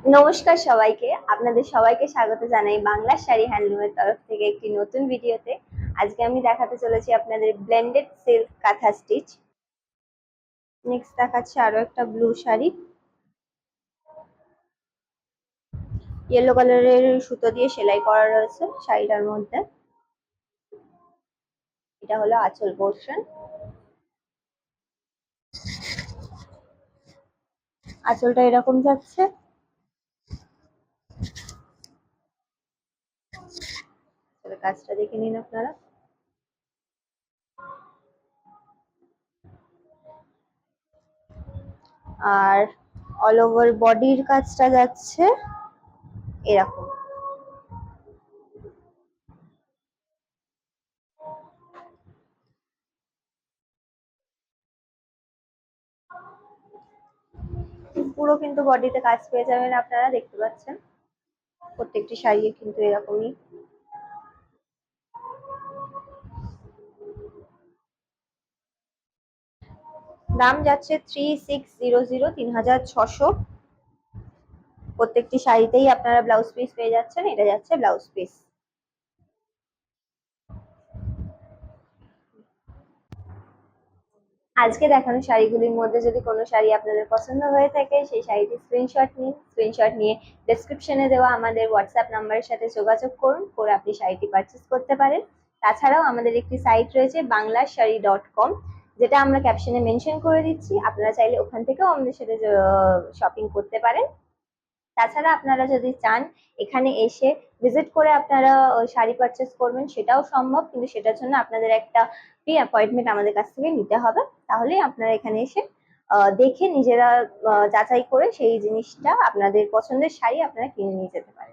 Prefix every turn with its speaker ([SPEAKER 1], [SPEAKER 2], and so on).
[SPEAKER 1] নমস্কার সবাইকে, আপনাদের সবাইকে স্বাগত জানাই বাংলা শাড়ি হ্যান্ডলুমের তরফ থেকে একটি নতুন ভিডিওতে। আজকে আমি দেখাতে চলেছি আপনাদের ব্লেন্ডেড সিল্ক কাঁথা স্টিচ। নেক্সট দেখাচ্ছি আরো একটা ব্লু শাড়ি, ইয়েলো কালারের সুতো দিয়ে সেলাই করা রয়েছে শাড়িটার মধ্যে। এটা হলো আঁচল পোর্শন। আঁচলটা এরকম যাচ্ছে, কাজটা দেখে নিন আপনারা। আর অল ওভার বডির কাজটা যাচ্ছে এরকম। পুরো কিন্তু বডিতে কাজ পেয়ে যাবেন, আপনারা দেখতে পাচ্ছেন প্রত্যেকটি শাড়ি কিন্তু এরকমই। দাম যাচ্ছে 3600, 3600। প্রত্যেকটি শাড়িতেই আপনারা ব্লাউজ পিস পেয়ে যাচ্ছেন, এটা যাচ্ছে ব্লাউজ পিস। আজকে দেখানো শাড়িগুলির মধ্যে যদি কোনো শাড়ি আপনাদের পছন্দ হয়ে থাকে, সেই শাড়িটি স্ক্রিনশট নিন। স্ক্রিনশট নিয়ে ডেসক্রিপশনে দেওয়া আমাদের হোয়াটসঅ্যাপ নাম্বারের সাথে যোগাযোগ করুন, করে আপনি শাড়িটি পারচেস করতে পারেন। তাছাড়াও আমাদের একটি সাইট রয়েছে banglasari.com, যেটা আমরা ক্যাপশনে মেনশন করে দিচ্ছি। আপনারা চাইলে ওখান থেকেও আমাদের সাথে শপিং করতে পারেন। তাছাড়া আপনারা যদি চান এখানে এসে ভিজিট করে আপনারা শাড়ি পারচেস করবেন, সেটাও সম্ভব, কিন্তু সেটার জন্য আপনাদের একটা প্রি অ্যাপয়েন্টমেন্ট আমাদের কাছ থেকে নিতে হবে। তাহলেই আপনারা এখানে এসে দেখে নিজেরা যাচাই করে সেই জিনিসটা, আপনাদের পছন্দের শাড়ি আপনারা কিনে নিয়ে যেতে পারেন।